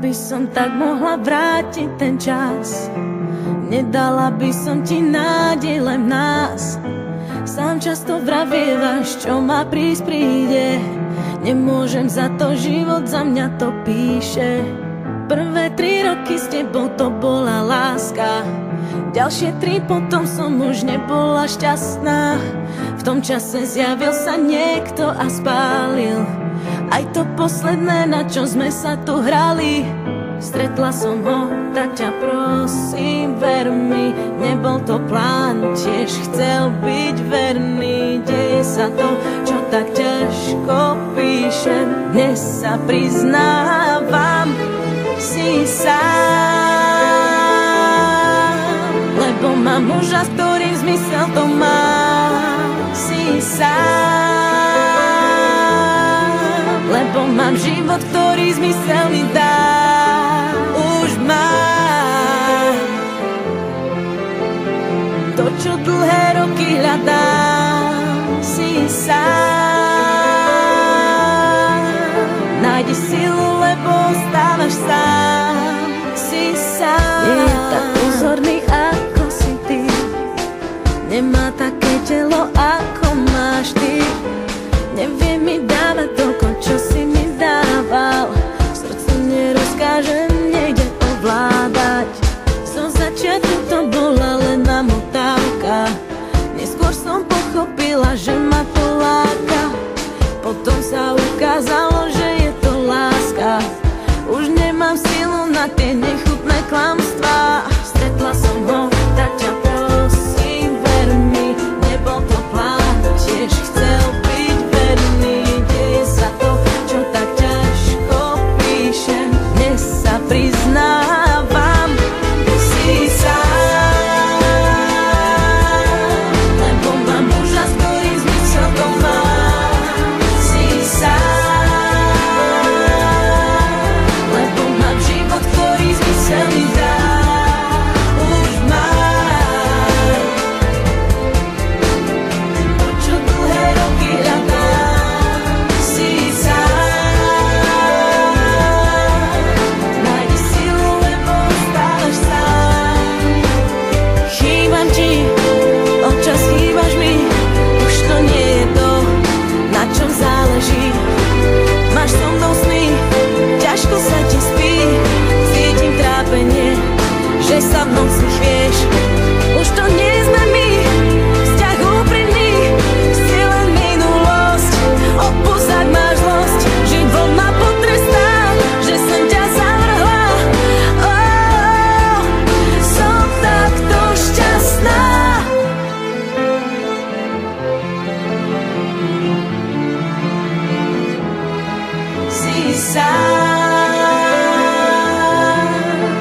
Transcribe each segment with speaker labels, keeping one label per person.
Speaker 1: by som tak mohla vrátiť ten čas. Nedala by som ti nádej len v nás. Sám často vravievaš, čo má prísť príde. Nemôžem za to, život za mňa to píše. Prvé 3 roky s tebou to bola láska. Ďalšie 3 potom som už nebola šťastná. V tom čase zjavil sa niekto a spálil aj to posledné, na čo sme sa tu hrali. Stretla som ho, tak ťa prosím, ver mi, nebol to plán, tiež chcel byť verný. Deje sa to, čo tak ťažko píšem, dnes sa priznávam, si sám. Lebo mám muža, s ktorým zmysel to má, si sám. Lebo mám život, ktorý zmysel mi dá. Už mám to, čo dlhé roky hľadám, si sám. Nájdi silu, lebo ostávaš sám, si sám. Nie je tak pozorný, ako si ty, nemá také telo, ako máš ty. Nevie mi dávať toľko, čo si mi dával. Srdcu nerozkážem, nejde ovládať. Zo začiatku to bola len namotávka. Neskôr som pochopila, že ma to láka. Potom sa ukázalo, že je to láska. Už nemám silu na tie nechutné klamstvá. Stretla som ho, tak ťa prosím, ver mi, nebol to plán, tiež chcel byť verný. Deje sa to, čo tak ťažko píšem, dnes sa priznávam, si sám. Lebo mám muža, s ktorým zmysel to má, si sám. Lebo mám život, ktorý zmysel mi dá. Už mám to, čo dlhé roky hľadám, si sám. Nájdi silu, lebo ostávaš sám. Chýbam ti, občas chýbaš mi, už to nie je to, na čom záleží. Máš so mnou sny, ťažko sa ti spí, cítim trápenie, že sa v noci chvieš. Už to nie sme my, vzťah úprimný, si len minulosť. Opúsať máš zlosť, život ma potrestá, že som ťa zavrhla. Som takto šťastná. Si sám,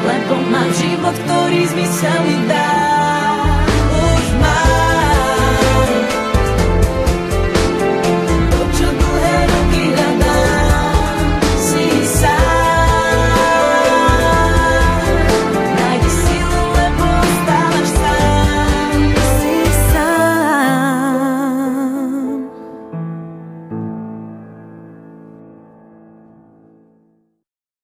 Speaker 1: lebo mám život, ktorý zmysel mi dá.